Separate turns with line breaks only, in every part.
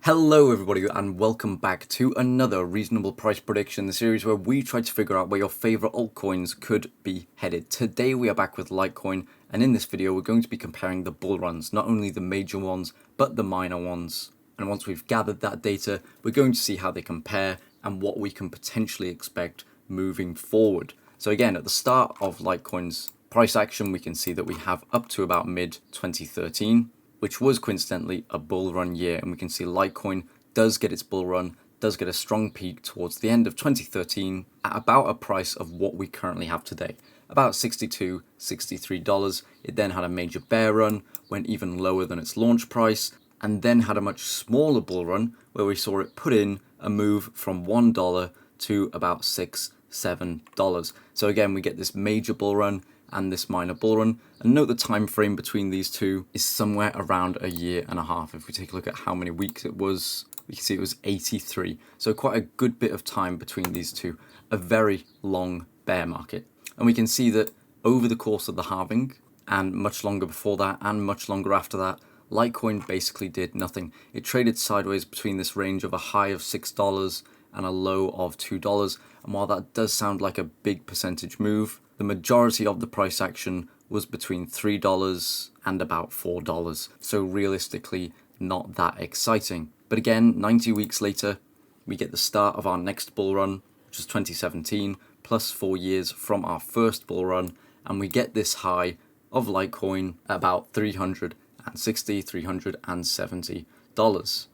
Hello everybody and welcome back to another reasonable price prediction, the series where we try to figure out where your favorite altcoins could be headed. Today we are back with Litecoin, and in this video we're going to be comparing the bull runs, not only the major ones but the minor ones. And once we've gathered that data, we're going to see how they compare and what we can potentially expect moving forward. So again, at the start of Litecoin's price action, we can see that we have up to about mid 2013. Which was coincidentally a bull run year, and we can see Litecoin does get its bull run, does get a strong peak towards the end of 2013 at about a price of what we currently have today, about $62, $63. It then had a major bear run, went even lower than its launch price, and then had a much smaller bull run where we saw it put in a move from $1 to about $6, $7. So again, we get this major bull run and this minor bull run, and note the time frame between these two is somewhere around a year and a half. If we take a look at how many weeks it was, we can see it was 83, so quite a good bit of time between these two, a very long bear market. And we can see that over the course of the halving, and much longer before that and much longer after that, Litecoin basically did nothing. It traded sideways between this range of a high of $6 and a low of $2, and while that does sound like a big percentage move, the majority of the price action was between $3 and about $4, so realistically not that exciting. But again, 90 weeks later, we get the start of our next bull run, which is 2017, plus 4 years from our first bull run, and we get this high of Litecoin at about $360, $370.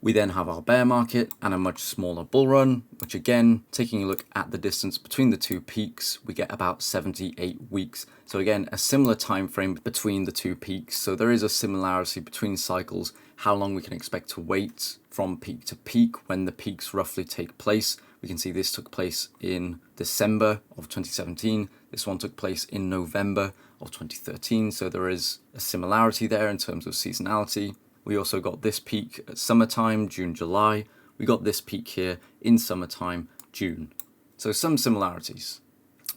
We then have our bear market and a much smaller bull run, which again, taking a look at the distance between the two peaks, we get about 78 weeks. So again, a similar time frame between the two peaks. So there is a similarity between cycles, how long we can expect to wait from peak to peak when the peaks roughly take place. We can see this took place in December of 2017. This one took place in November of 2013. So there is a similarity there in terms of seasonality. We also got this peak at summertime, June, July. We got this peak here in summertime, June. So some similarities.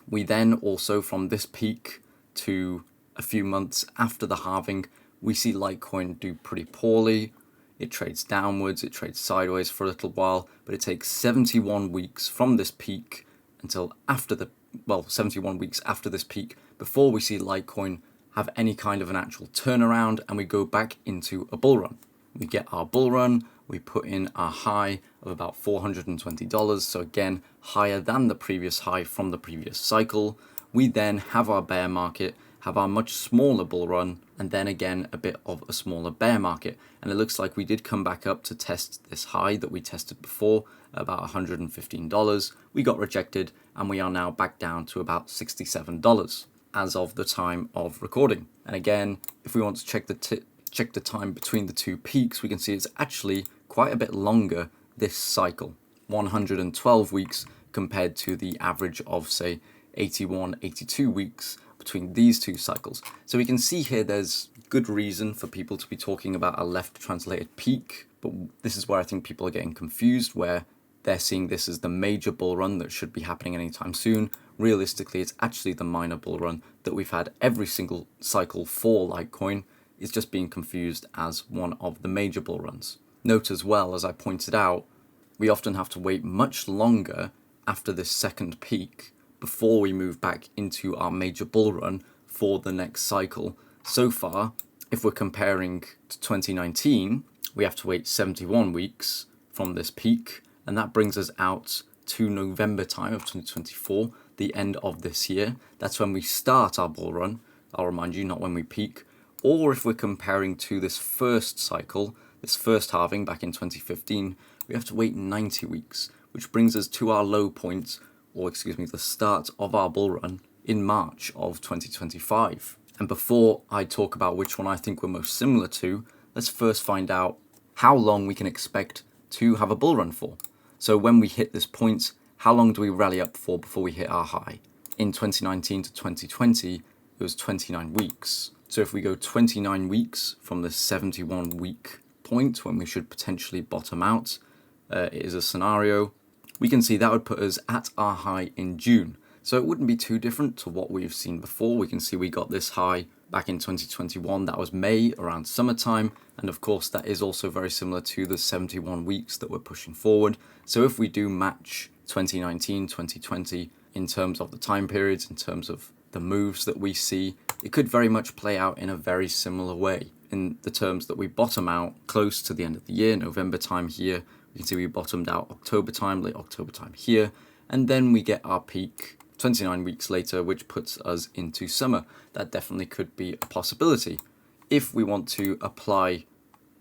We then also, from this peak to a few months after the halving, we see Litecoin do pretty poorly. It trades downwards, it trades sideways for a little while, but it takes 71 weeks from this peak until after 71 weeks after this peak before we see Litecoin have any kind of an actual turnaround, and we go back into a bull run. We get our bull run, we put in our high of about $420, so again, higher than the previous high from the previous cycle. We then have our bear market, have our much smaller bull run, and then again a bit of a smaller bear market. And it looks like we did come back up to test this high that we tested before, about $115. We got rejected, and we are now back down to about $67. As of the time of recording. And again, if we want to check the time between the two peaks, we can see it's actually quite a bit longer this cycle, 112 weeks compared to the average of say 81, 82 weeks between these two cycles. So we can see here there's good reason for people to be talking about a left translated peak, but this is where I think people are getting confused, where they're seeing this as the major bull run that should be happening anytime soon. Realistically, it's actually the minor bull run that we've had every single cycle for Litecoin. Is just being confused as one of the major bull runs. Note as well, as I pointed out, we often have to wait much longer after this second peak before we move back into our major bull run for the next cycle. So far, if we're comparing to 2019, we have to wait 71 weeks from this peak, and that brings us out to November time of 2024, the end of this year. That's when we start our bull run, I'll remind you, not when we peak. Or if we're comparing to this first cycle, this first halving back in 2015, we have to wait 90 weeks, which brings us to our low point, or the start of our bull run in March of 2025. And before I talk about which one I think we're most similar to, let's first find out how long we can expect to have a bull run for. So when we hit this point, how long do we rally up for before we hit our high? In 2019 to 2020, it was 29 weeks. So if we go 29 weeks from the 71 week point when we should potentially bottom out, it is a scenario, we can see that would put us at our high in June. So it wouldn't be too different to what we've seen before. We can see we got this high back in 2021. That was May, around summertime. And of course, that is also very similar to the 71 weeks that we're pushing forward. So if we do match 2019, 2020 in terms of the time periods, in terms of the moves that we see, it could very much play out in a very similar way in the terms that we bottom out close to the end of the year, November time here. You can see we bottomed out October time, late October time here, and then we get our peak 29 weeks later, which puts us into summer. That definitely could be a possibility. If we want to apply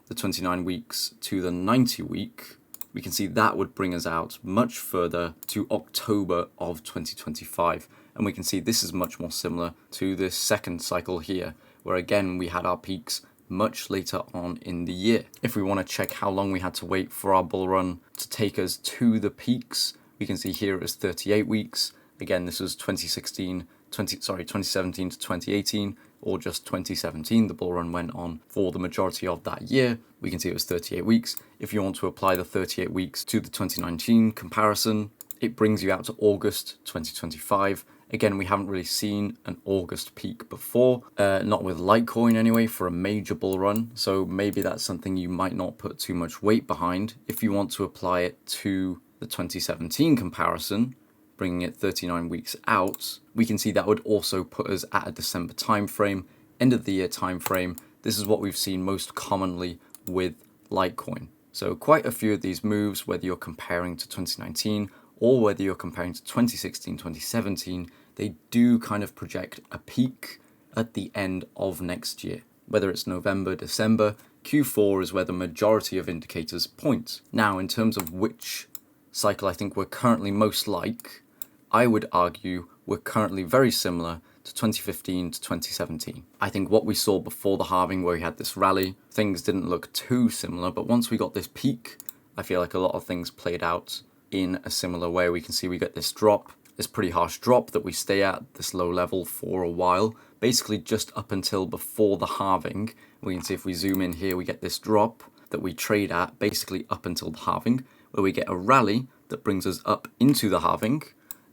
the 29 weeks to the 90 week, we can see that would bring us out much further to October of 2025. And we can see this is much more similar to this second cycle here, where again, we had our peaks much later on in the year. If we want to check how long we had to wait for our bull run to take us to the peaks, we can see here it was 38 weeks. Again, this was 2017 to 2018, or just 2017. The bull run went on for the majority of that year. We can see it was 38 weeks. If you want to apply the 38 weeks to the 2019 comparison, it brings you out to August 2025. Again, we haven't really seen an August peak before, not with Litecoin anyway, for a major bull run. So maybe that's something you might not put too much weight behind. If you want to apply it to the 2017 comparison, bringing it 39 weeks out, we can see that would also put us at a December timeframe, end of the year timeframe. This is what we've seen most commonly with Litecoin. So quite a few of these moves, whether you're comparing to 2019 or whether you're comparing to 2016, 2017, they do kind of project a peak at the end of next year. Whether it's November, December, Q4 is where the majority of indicators point. Now, in terms of which cycle I think we're currently most like, I would argue we're currently very similar to 2015 to 2017. I think what we saw before the halving, where we had this rally, things didn't look too similar, but once we got this peak, I feel like a lot of things played out in a similar way. We can see we get this drop, this pretty harsh drop that we stay at this low level for a while, basically just up until before the halving. We can see if we zoom in here, we get this drop that we trade at basically up until the halving, where we get a rally that brings us up into the halving.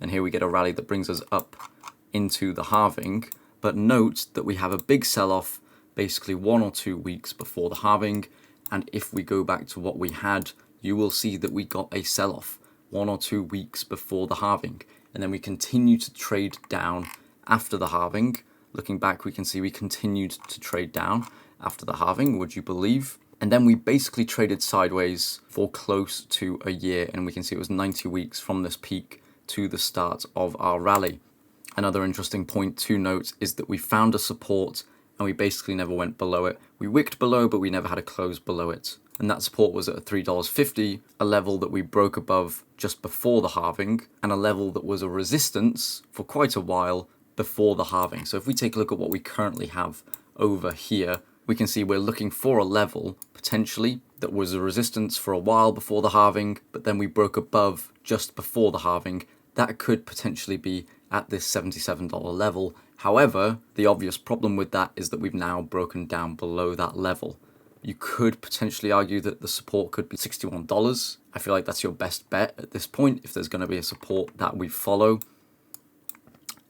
And here we get a rally that brings us up into the halving. But note that we have a big sell-off basically 1 or 2 weeks before the halving. And if we go back to what we had, you will see that we got a sell-off 1 or 2 weeks before the halving. And then we continue to trade down after the halving. Looking back, we can see we continued to trade down after the halving, would you believe? And then we basically traded sideways for close to a year. And we can see it was 90 weeks from this peak to the start of our rally. Another interesting point to note is that we found a support and we basically never went below it. We wicked below, but we never had a close below it. And that support was at $3.50, a level that we broke above just before the halving, and a level that was a resistance for quite a while before the halving. So if we take a look at what we currently have over here, we can see we're looking for a level potentially that was a resistance for a while before the halving, but then we broke above just before the halving. That could potentially be at this $77 level. However, the obvious problem with that is that we've now broken down below that level. You could potentially argue that the support could be $61. I feel like that's your best bet at this point if there's going to be a support that we follow.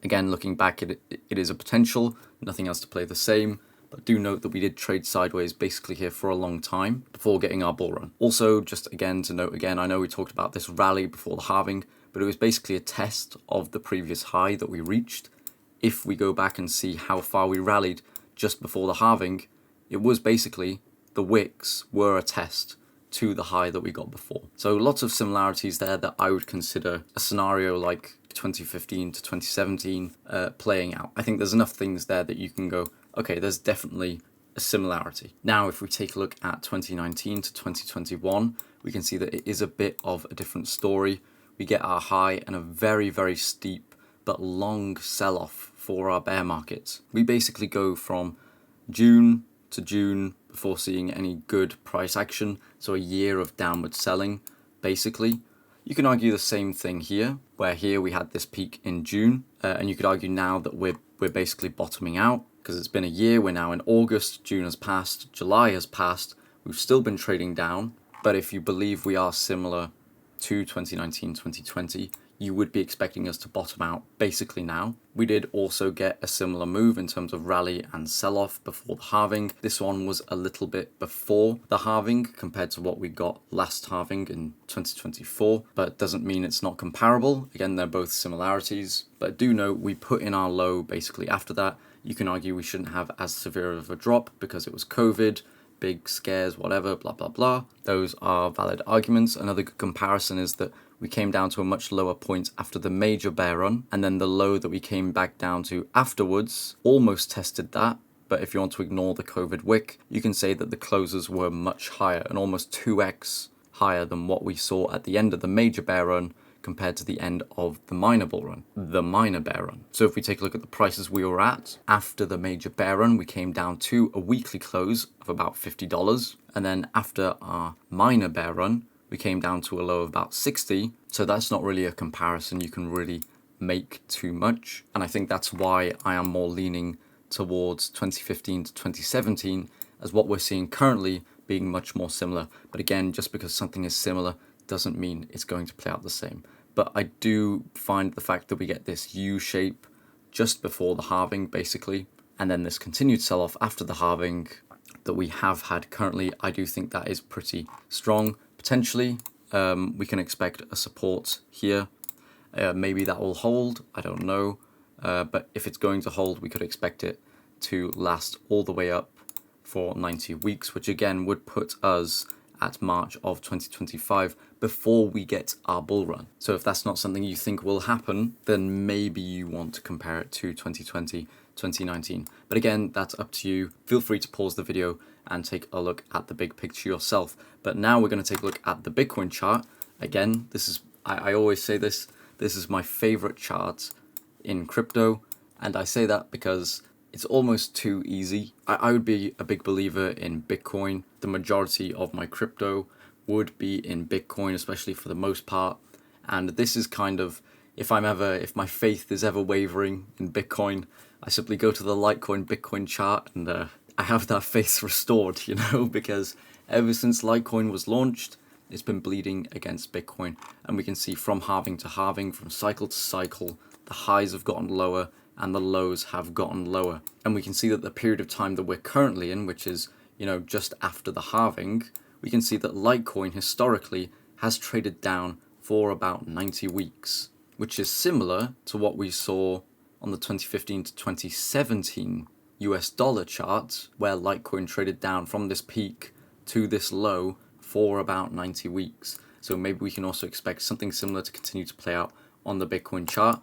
Again, looking back, it is a potential. Nothing else to play the same. But do note that we did trade sideways basically here for a long time before getting our bull run. Also, just again to note again, I know we talked about this rally before the halving, but it was basically a test of the previous high that we reached. If we go back and see how far we rallied just before the halving, it was basically the wicks were a test to the high that we got before. So lots of similarities there that I would consider a scenario like 2015 to 2017 playing out. I think there's enough things there that you can go, okay, there's definitely a similarity. Now, if we take a look at 2019 to 2021, we can see that it is a bit of a different story. We get our high and a very, very steep but long sell-off for our bear market. We basically go from June to June before seeing any good price action, so a year of downward selling, basically. You can argue the same thing here, where here we had this peak in June, and you could argue now that we're basically bottoming out, because it's been a year. We're now in August, June has passed, July has passed, we've still been trading down, but if you believe we are similar to 2019, 2020, you would be expecting us to bottom out basically now. We did also get a similar move in terms of rally and sell-off before the halving. This one was a little bit before the halving compared to what we got last halving in 2024, but it doesn't mean it's not comparable. Again, they're both similarities, but do note we put in our low basically after that. You can argue we shouldn't have as severe of a drop because it was COVID, big scares, whatever, blah, blah, blah. Those are valid arguments. Another good comparison is that we came down to a much lower point after the major bear run, and then the low that we came back down to afterwards almost tested that. But if you want to ignore the COVID wick, you can say that the closes were much higher and almost 2x higher than what we saw at the end of the major bear run compared to the end of the minor bull run, the minor bear run. So if we take a look at the prices we were at after the major bear run, we came down to a weekly close of about $50. And then after our minor bear run, we came down to a low of about 60. So that's not really a comparison you can really make too much. And I think that's why I am more leaning towards 2015 to 2017 as what we're seeing currently being much more similar. But again, just because something is similar doesn't mean it's going to play out the same. But I do find the fact that we get this U shape just before the halving basically, and then this continued sell-off after the halving that we have had currently, I do think that is pretty strong. Potentially, we can expect a support here. Maybe that will hold, I don't know. But if it's going to hold, we could expect it to last all the way up for 90 weeks, which again would put us at March of 2025 before we get our bull run. So if that's not something you think will happen, then maybe you want to compare it to 2020, 2019. But again, that's up to you. Feel free to pause the video and take a look at the big picture yourself. But now we're going to take a look at the Bitcoin chart. Again, this is, I always say this is my favorite chart in crypto. And I say that because it's almost too easy. I would be a big believer in Bitcoin. The majority of my crypto would be in Bitcoin, especially for the most part. And this is kind of, if my faith is ever wavering in Bitcoin, I simply go to the Litecoin Bitcoin chart and I have that faith restored, because ever since Litecoin was launched, it's been bleeding against Bitcoin. And we can see from halving to halving, from cycle to cycle, the highs have gotten lower and the lows have gotten lower. And we can see that the period of time that we're currently in, which is, just after the halving, we can see that Litecoin historically has traded down for about 90 weeks, which is similar to what we saw on the 2015 to 2017 US dollar chart, where Litecoin traded down from this peak to this low for about 90 weeks. So maybe we can also expect something similar to continue to play out on the Bitcoin chart.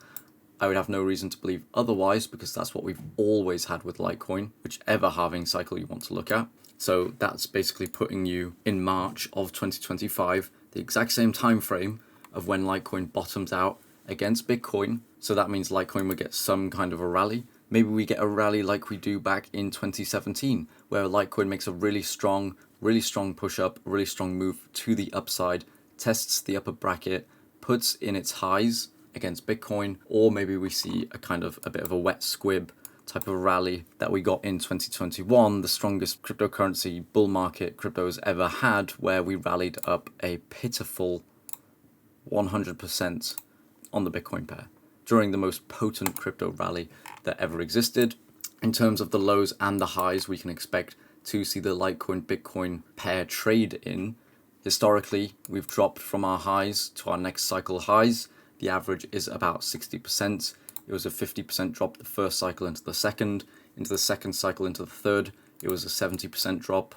I would have no reason to believe otherwise because that's what we've always had with Litecoin, whichever halving cycle you want to look at. So that's basically putting you in March of 2025, the exact same time frame of when Litecoin bottoms out against Bitcoin. So that means Litecoin would get some kind of a rally. Maybe we get a rally like we do back in 2017, where Litecoin makes a really strong push up, a really strong move to the upside, tests the upper bracket, puts in its highs against Bitcoin, or maybe we see a bit of a wet squib type of rally that we got in 2021, the strongest cryptocurrency bull market crypto has ever had, where we rallied up a pitiful 100% on the Bitcoin pair during the most potent crypto rally that ever existed. In terms of the lows and the highs, we can expect to see the Litecoin Bitcoin pair trade in. Historically, we've dropped from our highs to our next cycle highs. The average is about 60%. It was a 50% drop the first cycle into the second cycle into the third. It was a 70% drop.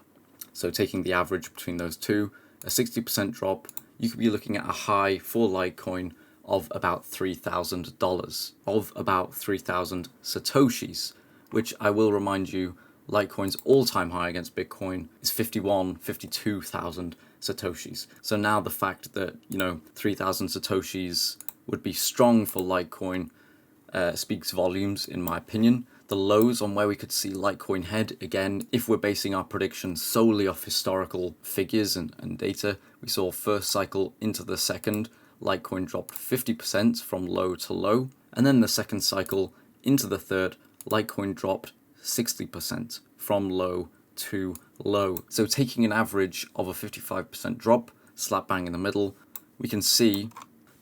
So taking the average between those two, a 60% drop, you could be looking at a high for Litecoin of about $3,000, of about 3,000 Satoshis, which I will remind you, Litecoin's all-time high against Bitcoin is 52,000 Satoshis. So now the fact that, 3,000 Satoshis would be strong for Litecoin speaks volumes, in my opinion. The lows on where we could see Litecoin head, again, if we're basing our predictions solely off historical figures and data, we saw first cycle into the second, Litecoin dropped 50% from low to low, and then the second cycle into the third, Litecoin dropped 60% from low to low. So taking an average of a 55% drop, slap bang in the middle, we can see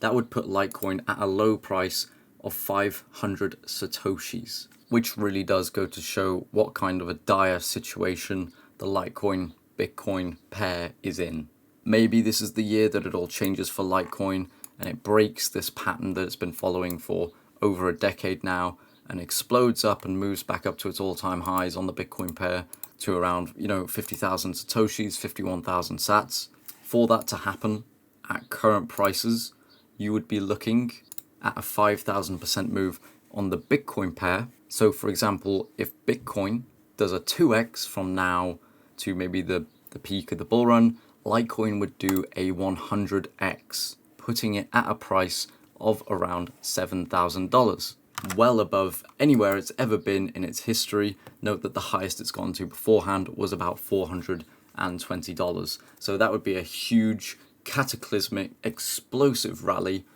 that would put Litecoin at a low price of 500 Satoshis, which really does go to show what kind of a dire situation the Litecoin Bitcoin pair is in. Maybe this is the year that it all changes for Litecoin and it breaks this pattern that it's been following for over a decade now and explodes up and moves back up to its all-time highs on the Bitcoin pair to around, 50,000 Satoshis, 51,000 sats. For that to happen at current prices, you would be looking at a 5,000% move on the Bitcoin pair. So for example, if Bitcoin does a 2x from now to maybe the peak of the bull run, Litecoin would do a 100x, putting it at a price of around $7,000. Well above anywhere it's ever been in its history. Note that the highest it's gone to beforehand was about $420. So that would be a huge, cataclysmic, explosive rally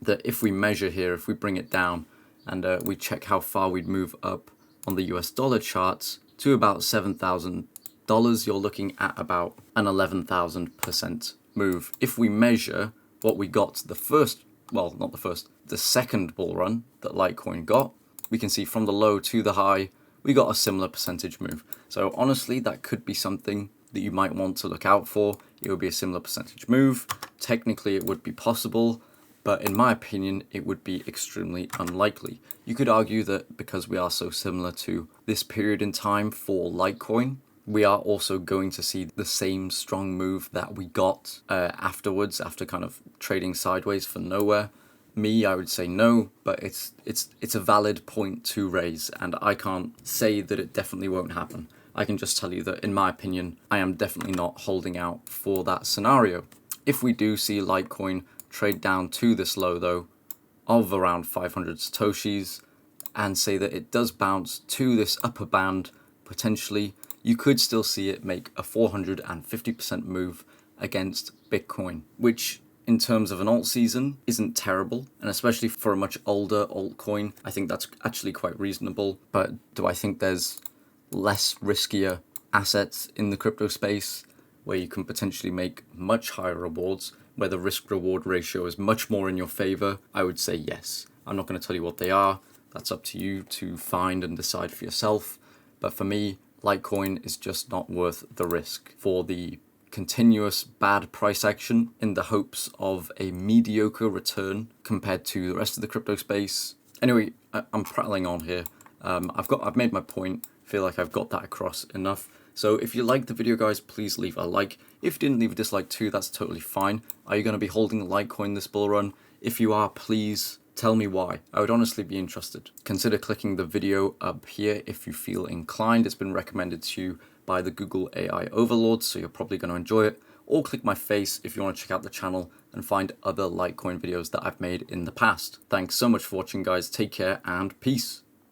that if we measure here, if we bring it down and we check how far we'd move up on the US dollar charts to about $7,000, you're looking at about an 11,000% move. If we measure what we got the second bull run that Litecoin got, we can see from the low to the high, we got a similar percentage move. So honestly, that could be something that you might want to look out for. It would be a similar percentage move. Technically, it would be possible, but in my opinion, it would be extremely unlikely. You could argue that because we are so similar to this period in time for Litecoin, we are also going to see the same strong move that we got afterwards, after kind of trading sideways for nowhere. I would say no, but it's a valid point to raise, and I can't say that it definitely won't happen. I can just tell you that, in my opinion, I am definitely not holding out for that scenario. If we do see Litecoin trade down to this low, though, of around 500 Satoshis, and say that it does bounce to this upper band, potentially, you could still see it make a 450% move against Bitcoin, which in terms of an alt season isn't terrible, and especially for a much older altcoin, I think that's actually quite reasonable. But do I think there's less riskier assets in the crypto space where you can potentially make much higher rewards, where the risk reward ratio is much more in your favor? I would say yes. I'm not going to tell you what they are. That's up to you to find and decide for yourself. But for me, Litecoin is just not worth the risk for the continuous bad price action in the hopes of a mediocre return compared to the rest of the crypto space. Anyway, I'm prattling on here. I've made my point. I feel like I've got that across enough. So if you liked the video, guys, please leave a like. If you didn't, leave a dislike too, that's totally fine. Are you going to be holding Litecoin this bull run? If you are, please tell me why. I would honestly be interested. Consider clicking the video up here if you feel inclined. It's been recommended to you by the Google AI overlords, so you're probably going to enjoy it. Or click my face if you want to check out the channel and find other Litecoin videos that I've made in the past. Thanks so much for watching, guys. Take care and peace.